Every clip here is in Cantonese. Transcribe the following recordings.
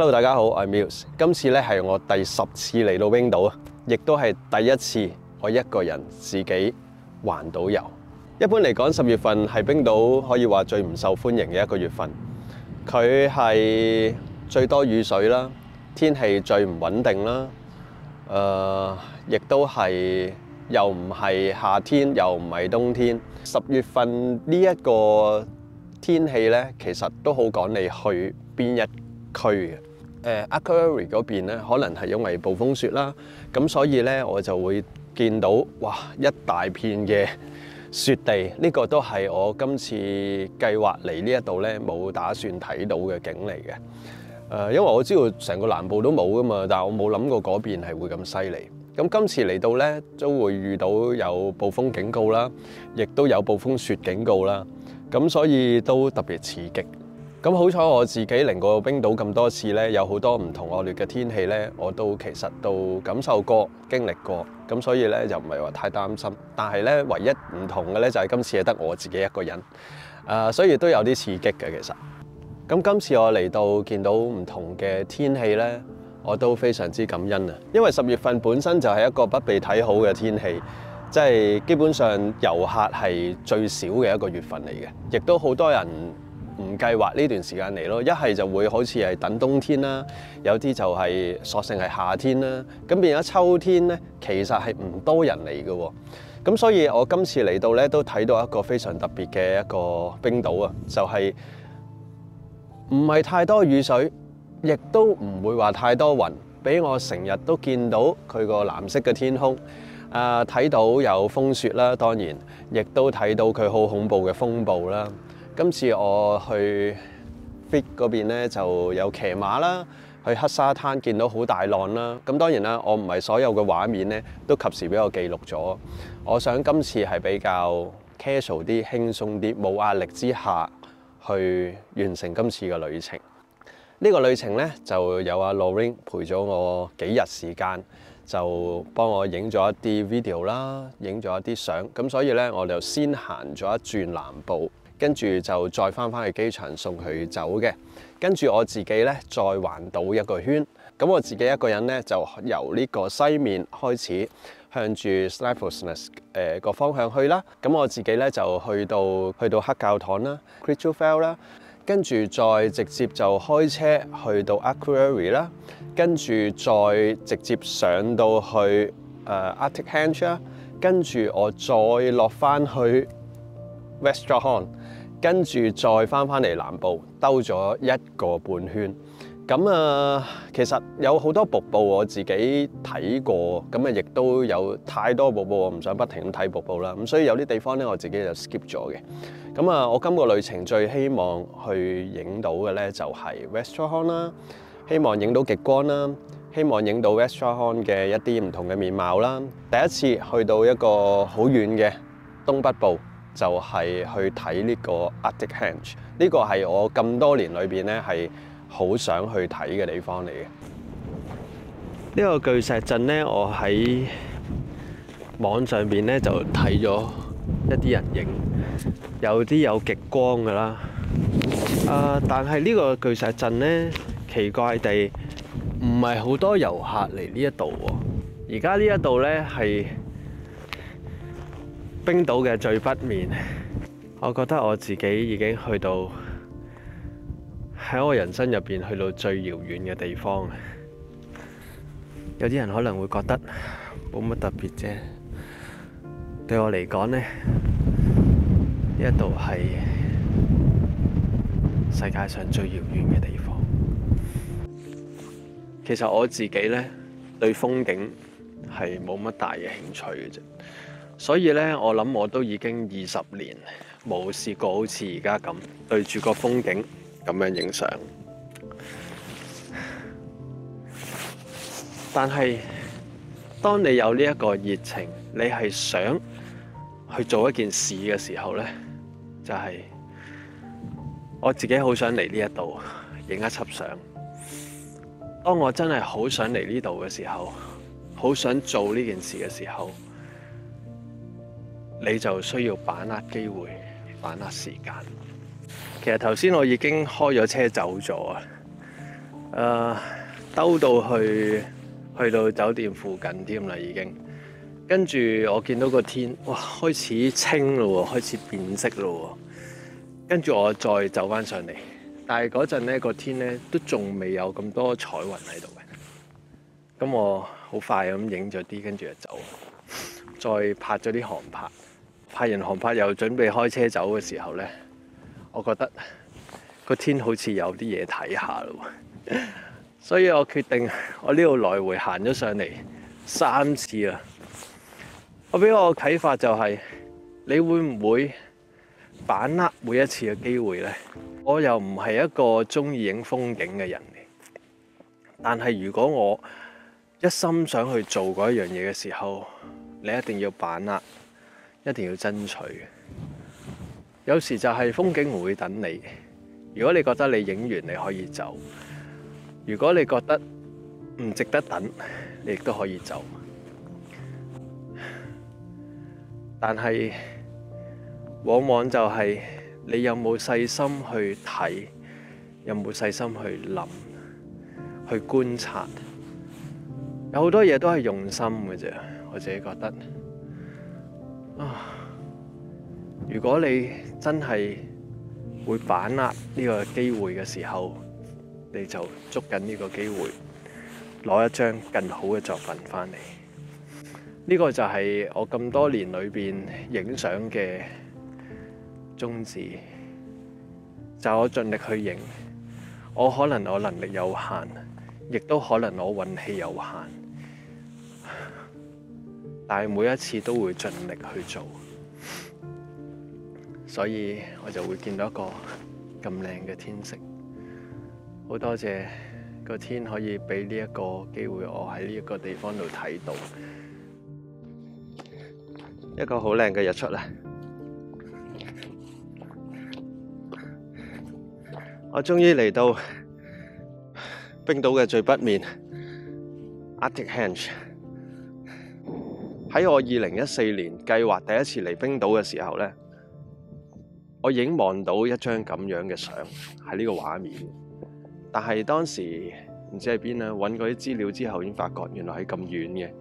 Hello， 大家好，我係 Muse。今次咧係我第10次嚟到冰島啊，亦都係第一次我一個人自己環島遊。一般嚟講，10月份係冰島可以話最唔受歡迎嘅一個月份。佢係最多雨水啦，天氣最唔穩定啦。亦都係又唔係夏天，又唔係冬天。10月份呢一個天氣咧，其實都好趕你去邊一區嘅。Akureyri 嗰邊咧，可能係因為暴風雪啦，咁所以咧我就會見到哇一大片嘅雪地。呢個都係我今次計劃嚟呢一度咧冇打算睇到嘅景嚟嘅。因為我知道成個南部都冇噶嘛，但係我冇諗過嗰邊係會咁犀利。咁今次嚟到咧都會遇到有暴風警告啦，亦都有暴風雪警告啦，咁所以都特別刺激。咁好彩我自己嚟過冰島咁多次咧，有好多唔同惡劣嘅天氣咧，我都其實都感受過、經歷過，咁所以咧就唔係話太擔心。但係咧，唯一唔同嘅咧就係今次係得我自己一個人，所以都有啲刺激嘅其實。咁今次我嚟到見到唔同嘅天氣咧，我都非常之感恩啊！因為10月份本身就係一個不被睇好嘅天氣，即係基本上遊客係最少嘅一個月份嚟嘅，亦都好多人唔計劃呢段時間嚟咯，一係就會好似係等冬天啦，有啲就係索性係夏天啦，咁變咗秋天咧，其實係唔多人嚟嘅喎。咁所以我今次嚟到咧，都睇到一個非常特別嘅一個冰島啊，就係唔係太多雨水，亦都唔會話太多雲，俾我成日都見到佢個藍色嘅天空，睇到有風雪啦，當然，亦都睇到佢好恐怖嘅風暴啦。今次我去 Vik 嗰邊咧就有騎馬啦，去黑沙灘見到好大浪啦。咁當然啦，我唔係所有嘅畫面咧都及時俾我記錄咗。我想今次係比較 casual 啲、輕鬆啲、冇壓力之下去完成今次嘅旅程。呢個旅程咧就有阿 Lorraine 陪咗我幾日時間，就幫我影咗一啲 video 啦，影咗一啲相。咁所以咧，我就先行咗一轉南部。跟住就再翻去機場送佢走嘅，跟住我自己咧再環島一個圈。咁我自己一個人咧就由呢個西面開始向住 Snaefellsnes 個方向去啦。咁我自己咧就去到黑教堂啦 Kirkjufell 啦，跟住再直接就開車去到 Akureyri 啦，跟住再直接上到去Arctic Henge 啦，跟住我再落翻去 Vestfjord，跟住再翻嚟南部，兜咗1個半圈。咁其實有好多瀑布我自己睇過，咁亦都有太多瀑布，我唔想不停咁睇瀑布啦。咁所以有啲地方咧，我自己就 skip 咗嘅。咁我今個旅程最希望去影到嘅咧，就係 Vestfjord 啦，希望影到極光啦，希望影到 Vestfjord 嘅一啲唔同嘅面貌啦。第一次去到一個好遠嘅東北部，就係去睇呢個 Arctic Henge， 呢個係我咁多年裏邊咧係好想去睇嘅地方嚟嘅。呢個巨石陣咧，我喺網上邊咧就睇咗一啲人影，有啲有極光㗎啦。但係呢個巨石陣咧，奇怪地唔係好多遊客嚟呢一度喎。而家呢一度咧係冰島嘅最北面，我覺得我自己已經去到喺我人生入邊去到最遙遠嘅地方。有啲人可能會覺得冇乜特別啫，對我嚟講呢，呢一度係世界上最遙遠嘅地方。其實我自己呢，對風景係冇乜大嘅興趣嘅啫。所以咧，我諗我都已經20年冇試過好似而家咁對住個風景咁樣影相。但係，當你有呢一個熱情，你係想去做一件事嘅時候咧，就係我自己好想嚟呢一度影一輯相。當我真係好想嚟呢度嘅時候，好想做呢件事嘅時候，你就需要把握機會，把握時間。其實頭先我已經開咗車走咗啊。兜到去到酒店附近添啦，已經。跟住我見到個天，哇，開始清咯，開始變色咯。跟住我再走翻上嚟，但係嗰陣咧個天咧都仲未有咁多彩雲喺度嘅。咁我好快咁影咗啲，跟住就走，再拍咗啲航拍。拍完航拍又準備開車走嘅時候咧，我覺得個天好似有啲嘢睇下咯，所以我決定我呢度來回行咗上嚟3次啦。我俾我嘅啟發就係，你會唔會把握每一次嘅機會呢？我又唔係一個中意影風景嘅人嚟，但係如果我一心想去做嗰一樣嘢嘅時候，你一定要把握，一定要爭取。有時就係風景唔會等你。如果你覺得你影完你可以走，如果你覺得唔值得等，你亦都可以走。但係往往就係你有冇細心去睇，有冇細心去諗，去觀察。有好多嘢都係用心嘅啫，我自己覺得。如果你真係會把握呢個機會嘅時候，你就捉緊呢個機會，攞一張更好嘅作品返嚟。呢個就係我咁多年裏邊影相嘅宗旨，就我盡力去影。我可能我能力有限，亦都可能我運氣有限，但係每一次都會盡力去做，所以我就會見到一個咁靚嘅天色。好多謝個天可以俾呢一個機會我喺呢一個地方度睇到一個好靚嘅日出啦！我終於嚟到冰島嘅最北面 Arctic Henge。喺我2014年計劃第一次嚟冰島嘅時候咧，我已經望到一張咁樣嘅相喺呢個畫面，但係當時唔知喺邊啦，揾嗰啲資料之後已經發覺原來係咁遠嘅。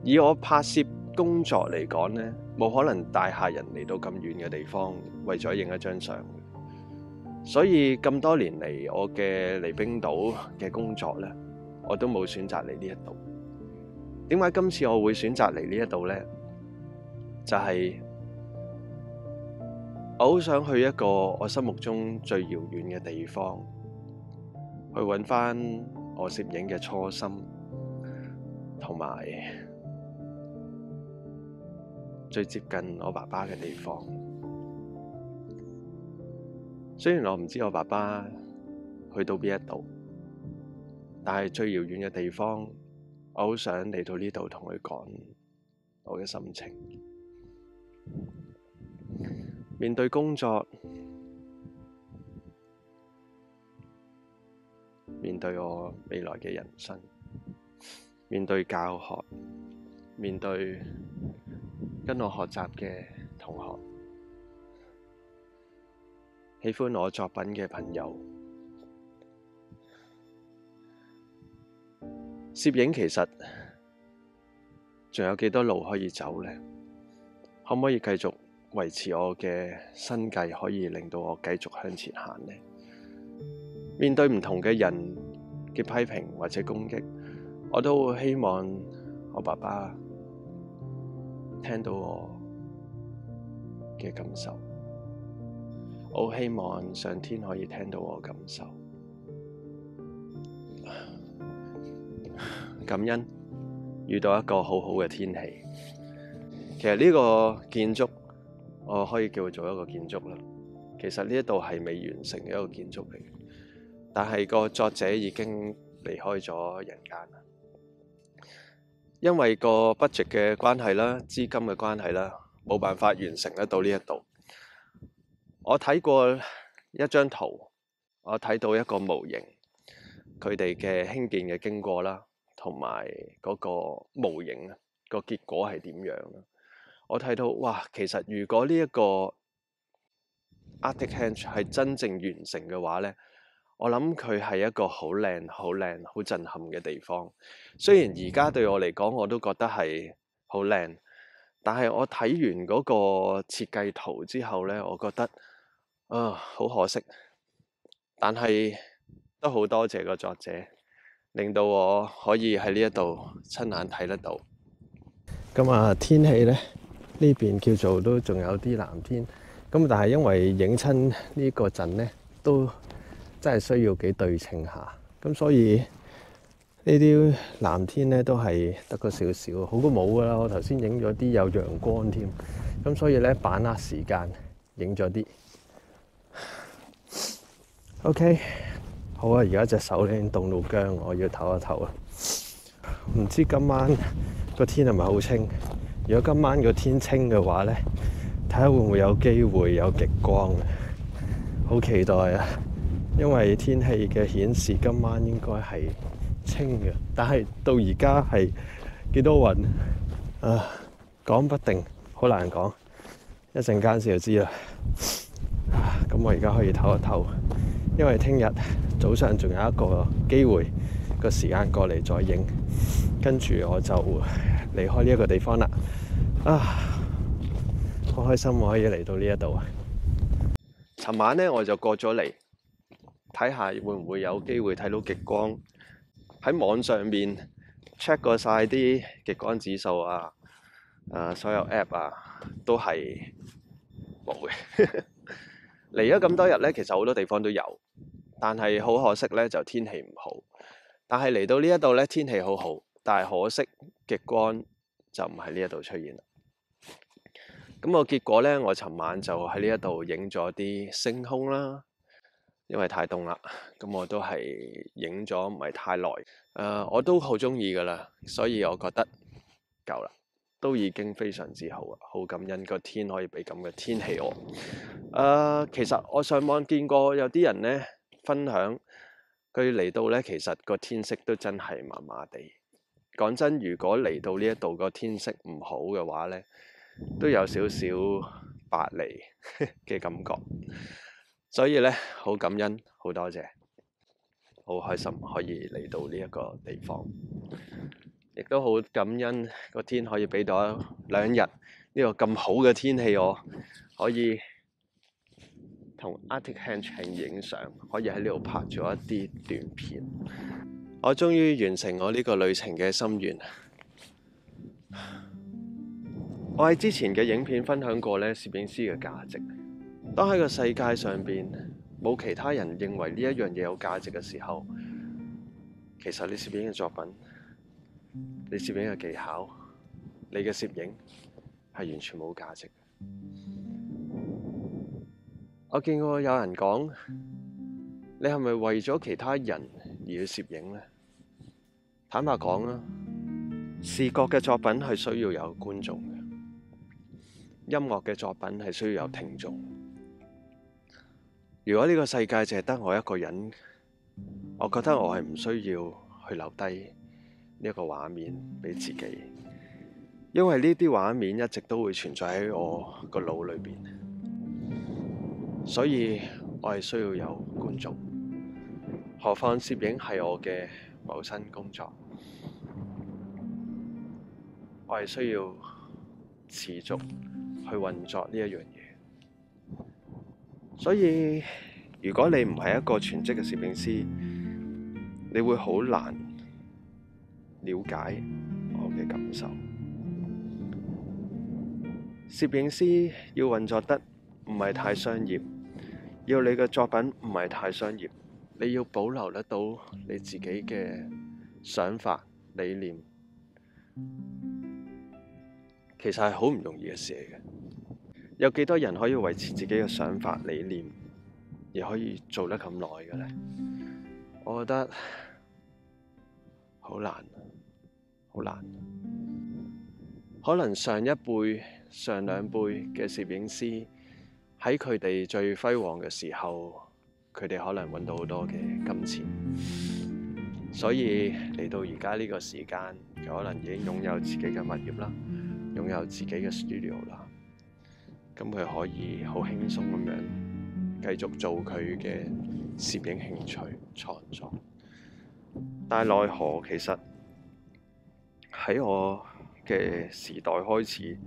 以我拍攝工作嚟講咧，冇可能帶客人嚟到咁遠嘅地方為咗影一張相。所以咁多年嚟，我嘅嚟冰島嘅工作咧，我都冇選擇嚟呢一度。點解今次我會選擇嚟呢一度咧？就係我好想去一個我心目中最遙遠嘅地方，去揾翻我攝影嘅初心，同埋最接近我爸爸嘅地方。雖然我唔知我爸爸去到邊一度，但係最遙遠嘅地方，我好想嚟到呢度同佢講我嘅心情。面對工作，面對我未來嘅人生，面對教學，面對跟我學習嘅同學，喜歡我作品嘅朋友。攝影其實仲有幾多路可以走呢？可唔可以繼續維持我嘅生計，可以令到我繼續向前行呢？面對唔同嘅人嘅批評或者攻擊，我都希望我爸爸聽到我嘅感受。我好希望上天可以聽到我感受。感恩遇到一個好好嘅天氣。其實呢個建築我可以叫做一個建築啦。其實呢一度係未完成嘅一個建築嚟，但係個作者已經離開咗人間啦。因為個 budget 嘅關係啦，資金嘅關係啦，冇辦法完成得到呢一度。我睇過一張圖，我睇到一個模型，佢哋嘅興建嘅經過啦，同埋嗰個模型個結果係點樣？我睇到哇，其實如果呢一個 Arctic Henge 係真正完成嘅話咧，我諗佢係一個好靚、好靚、好震撼嘅地方。雖然而家對我嚟講，我都覺得係好靚，但係我睇完嗰個設計圖之後呢，我覺得好可惜。但係都好多謝個作者，令到我可以喺呢一度親眼睇得到。咁啊，天氣呢，呢邊叫做都仲有啲藍天。咁但係因為影親呢個陣呢，都真係需要幾對稱下。咁所以呢啲藍天呢，都係得個少少，好過冇噶啦。我頭先影咗啲有陽光添。咁所以呢，把握時間影咗啲。OK， 好啊！而家隻手咧凍到僵，我要唞一唞啊。唔知今晚個天係咪好清？如果今晚個天清嘅話咧，睇下會唔會有機會有極光啊！好期待啊！因為天氣嘅顯示今晚應該係清嘅，但係到而家係幾多雲啊？講不定，好難講。一陣間先就知啦。咁我而家可以唞一唞。因為聽日早上仲有一個機會個時間過嚟再影，跟住我就離開呢一個地方啦。好開心我可以嚟到呢一度啊！尋晚呢，我就過咗嚟睇下會唔會有機會睇到極光。喺網上面 check 過晒啲極光指數啊，所有 app 啊都係冇嘅。嚟咗咁多日呢，其實好多地方都有，但係好可惜呢，就天氣唔好。但係嚟到呢一度呢，天氣好好，但係可惜極光就唔喺呢一度出現啦。咁個結果呢，我尋晚就喺呢一度影咗啲星空啦，因為太凍啦，咁我都係影咗唔係太耐。我都好鍾意㗎喇，所以我覺得夠啦。都已經非常之好啊！好感恩個天可以俾咁嘅天氣我。其實我上網見過有啲人呢分享，佢嚟到呢，其實個天色都真係麻麻地。講真，如果嚟到呢一度個天色唔好嘅話呢，都有少少白離嘅感覺。所以呢，好感恩，好多謝，好開心可以嚟到呢一個地方。亦都好感恩個天可以俾到2日呢個咁好嘅天氣，我可以同 Arctic Handshake 影相，可以喺呢度拍咗一啲短片。我終於完成我呢個旅程嘅心願。我喺之前嘅影片分享過呢攝影師嘅價值。當喺個世界上邊冇其他人認為呢一樣嘢有價值嘅時候，其實你攝影嘅作品，你攝影嘅技巧，你嘅攝影係完全冇價值。我見過有人講，你係咪為咗其他人而去攝影呢？坦白講啦，視覺嘅作品係需要有觀眾嘅，音樂嘅作品係需要有聽眾。如果呢個世界淨係得我一個人，我覺得我係唔需要去留低呢一個畫面俾自己，因為呢啲畫面一直都會存在喺我個腦裏邊，所以我係需要有觀眾。何況攝影係我嘅謀生工作，我係需要持續去運作呢一樣嘢。所以如果你唔係一個全職嘅攝影師，你會好難了解我嘅感受。攝影師要運作得唔係太商業，要你嘅作品唔係太商業，你要保留得到你自己嘅想法理念，其實係好唔容易嘅事嚟嘅。有幾多人可以維持自己嘅想法理念，而可以做得咁耐嘅呢？我覺得好難，好難。可能上一輩、上2輩嘅攝影師喺佢哋最輝煌嘅時候，佢哋可能揾到好多嘅金錢，所以嚟到而家呢個時間，佢可能已經擁有自己嘅物業啦，擁有自己嘅 studio 啦，咁佢可以好輕鬆咁樣繼續做佢嘅攝影興趣創作。但係奈何其實喺我嘅時代開始，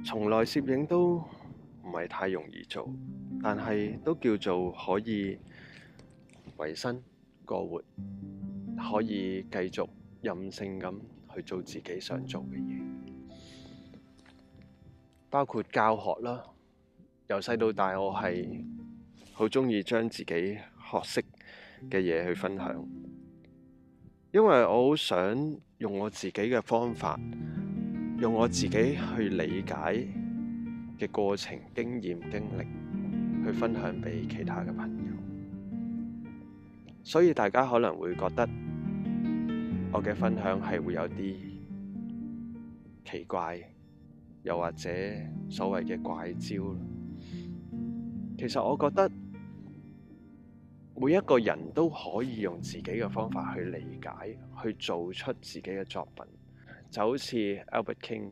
從來攝影都唔係太容易做，但係都叫做可以維生過活，可以繼續任性咁去做自己想做嘅嘢，包括教學啦。由細到大，我係好鍾意將自己學識嘅嘢去分享，因為我好想用我自己嘅方法，用我自己去理解嘅過程、經驗、經歷去分享俾其他嘅朋友。所以大家可能會覺得我嘅分享係會有啲奇怪，又或者所謂嘅怪招。其實我覺得每一個人都可以用自己嘅方法去理解，去做出自己嘅作品。就好似 Albert King，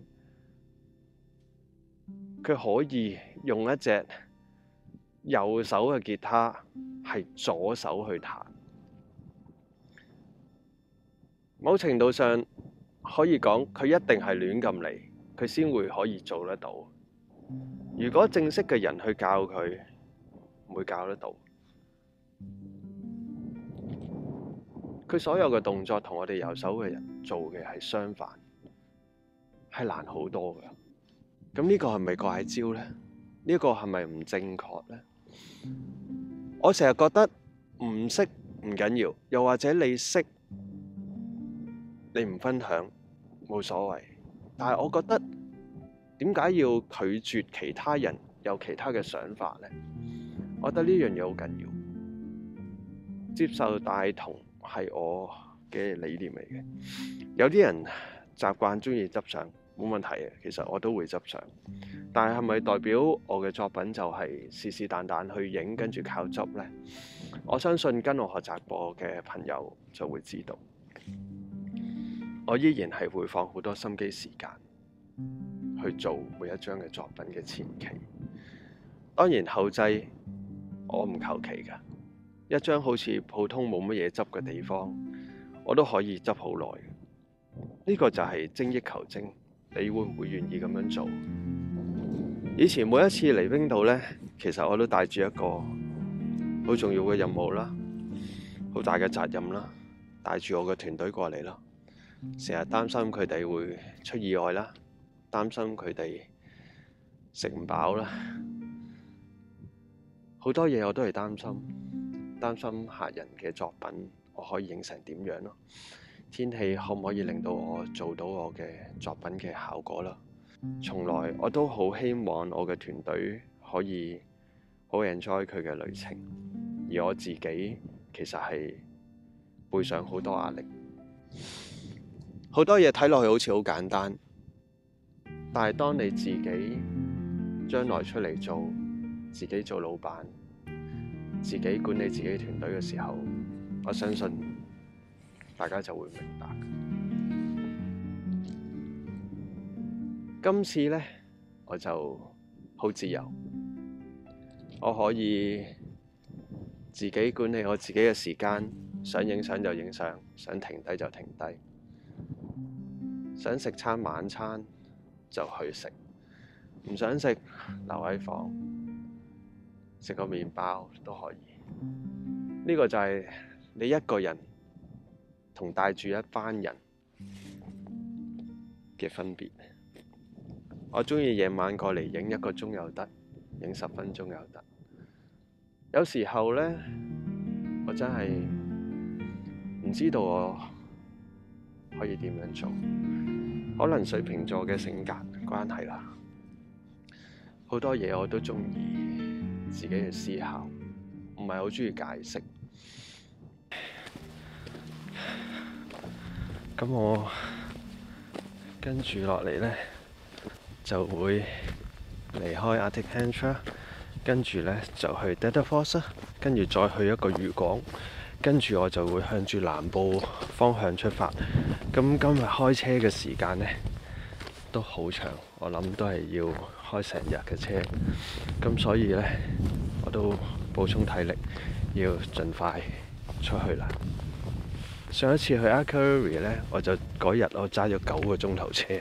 佢可以用一隻右手嘅吉他係左手去彈，某程度上可以講佢一定係亂咁嚟，佢先會可以做得到。如果正式嘅人去教佢，唔會教得到。佢所有嘅動作同我哋右手嘅人做嘅係相反，係難好多㗎。咁呢個係咪怪招呢？呢個係咪唔正確呢？我成日覺得唔識唔緊要，又或者你識你唔分享冇所謂。但係我覺得點解要拒絕其他人有其他嘅想法呢？我覺得呢樣嘢好緊要。接受大同係我嘅理念嚟嘅。有啲人習慣鍾意執相，冇問題嘅。其實我都會執相，但係咪代表我嘅作品就係是是但但去影，跟住靠執呢？我相信跟我學習過嘅朋友就會知道，我依然係會放好多心機時間去做每一張嘅作品嘅前期。當然後製我唔求其㗎，一張好似普通冇乜嘢執嘅地方，我都可以執好耐。呢個就係精益求精。你會唔會願意咁樣做？以前每一次嚟冰島呢，其實我都帶住一個好重要嘅任務啦，好大嘅責任啦，帶住我嘅團隊過嚟啦。成日擔心佢哋會出意外啦，擔心佢哋食唔飽啦，好多嘢我都係擔心客人嘅作品我可以影成點樣咯，天氣可唔可以令到我做到我嘅作品嘅效果啦。從來我都好希望我嘅團隊可以好 enjoy 佢嘅旅程，而我自己其實係背上好多壓力。好多嘢睇落去好似好簡單，但係當你自己將來出嚟做，自己做老闆，自己管理自己團隊嘅時候，我相信大家就會明白。今次呢，我就好自由，我可以自己管理我自己嘅時間，想影相就影相，想停低就停低。想食餐晚餐就去食，唔想食留喺房食個麵包都可以。呢個就係你一個人同帶住一班人嘅分別。我鍾意夜晚過嚟影1個鐘又得，影10分鐘又得。有時候呢，我真係唔知道我可以點樣做。可能水瓶座嘅性格關係啦，好多嘢我都鍾意自己去思考，唔係好鍾意解釋。咁我跟住落嚟呢，就會離開 Arctic Hantra，跟住呢就去 Dettifoss，跟住再去一個漁港，跟住我就會向住南部方向出發。咁今日開車嘅時間呢都好長，我諗都係要開成日嘅車。咁所以呢，我都補充體力，要盡快出去啦。上一次去 Arcary 咧，我就嗰日我揸咗9個鐘頭車。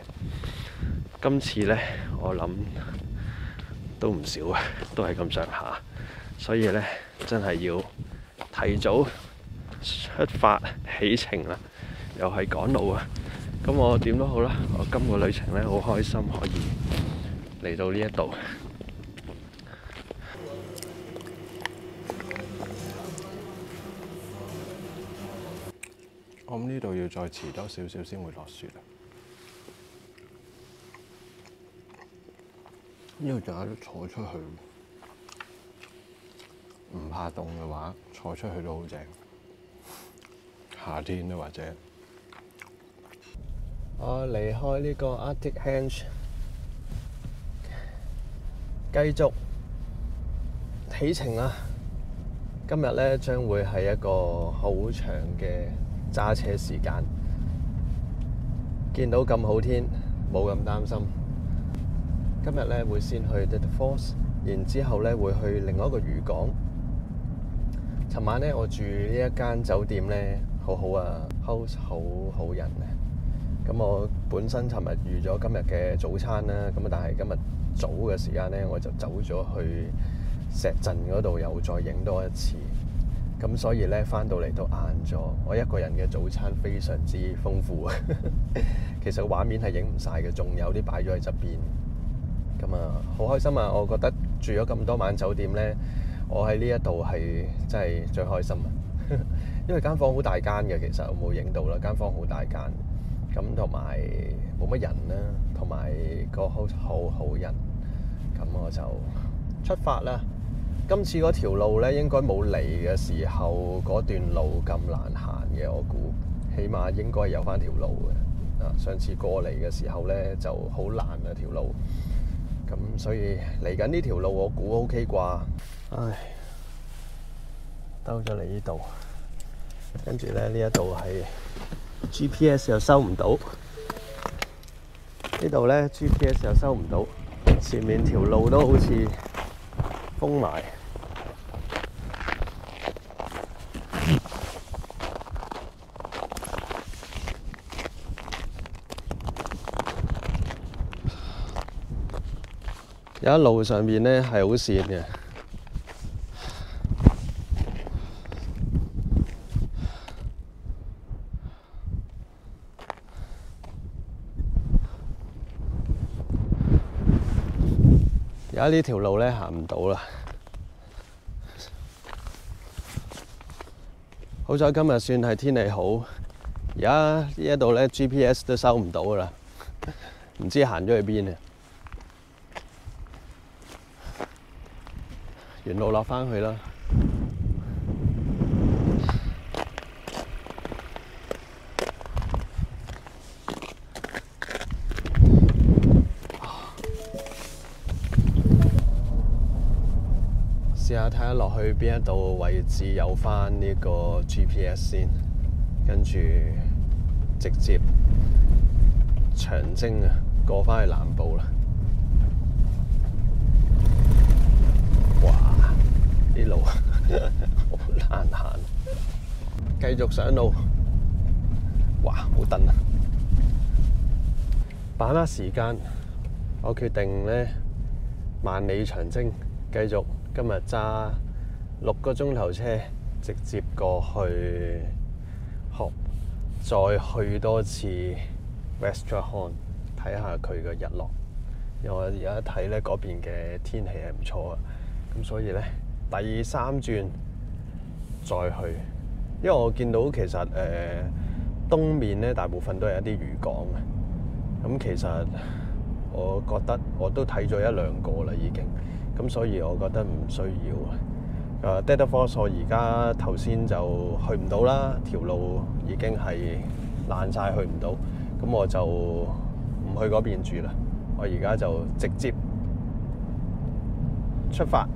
今次咧，我諗都唔少啊，都係咁上下。所以咧，真係要提早出發起程啦，又係趕路啊！咁我點都好啦，我今個旅程咧好開心可以嚟到呢一度。我諗呢度要再遲多少少先會落雪啦。呢度仲有得坐出去，唔怕凍嘅話，坐出去都好正。夏天咧，或者我離開呢個 Arctic Henge， 繼續起程啦。今日咧將會係一個好長嘅揸車時間。見到咁好天，冇咁擔心。今日咧會先去 Little Falls， 然之後咧會去另外一個漁港。尋晚咧我住呢一間酒店咧，好好啊 ，host 好好人啊。咁我本身尋日預咗今日嘅早餐啦，咁但係今日早嘅時間咧，我就走咗去石陣嗰度，又再影多一次。咁所以咧翻到嚟都晏咗，我一個人嘅早餐非常之豐富啊。其實畫面係影唔晒嘅，仲有啲擺咗喺側邊。咁啊，好開心啊！我覺得住咗咁多晚酒店咧，我喺呢一度係真係最開心啊！因為間房好大間嘅，其實我冇影到啦，間房好大間，咁同埋冇乜人啦，同埋個 host 好人，咁我就出發啦。今次嗰條路咧，應該冇嚟嘅時候嗰段路咁難行嘅，我估起碼應該有翻條路嘅。啊，上次過嚟嘅時候咧就好難啊條路。咁所以嚟緊呢條路我估 OK 啩。唉，兜咗嚟呢度，跟住咧呢一度係 GPS 又收唔到，呢度咧 GPS 又收唔到，前面條路都好似封埋。有一路上面咧係好跣嘅，而家呢條路咧行唔到啦。好彩今日算係天氣好，而家呢一度咧 GPS 都收唔到噶啦，唔知行咗去邊啊！沿路落返去啦。試下睇下落去邊一度位置有返呢個 GPS 先，跟住直接長征啊，過返去南部啦。哇！啲路好難行，繼續上路。哇！好蹬啊！把握時間，我決定咧萬里長征，繼續今日揸6個鐘頭車，直接過去Hope，再去多次 Westrahon 睇下佢嘅日落。因為我而家睇咧嗰邊嘅天氣係唔錯啊。咁所以咧，第3轉再去，因為我見到其實東面咧大部分都係一啲漁港嘅。咁其實我覺得我都睇咗1-2個啦已經，咁所以我覺得唔需要。Little Falls 我而家頭先就去唔到啦，條路已經係爛晒，去唔到，咁我就唔去嗰邊住啦。我而家就直接出發。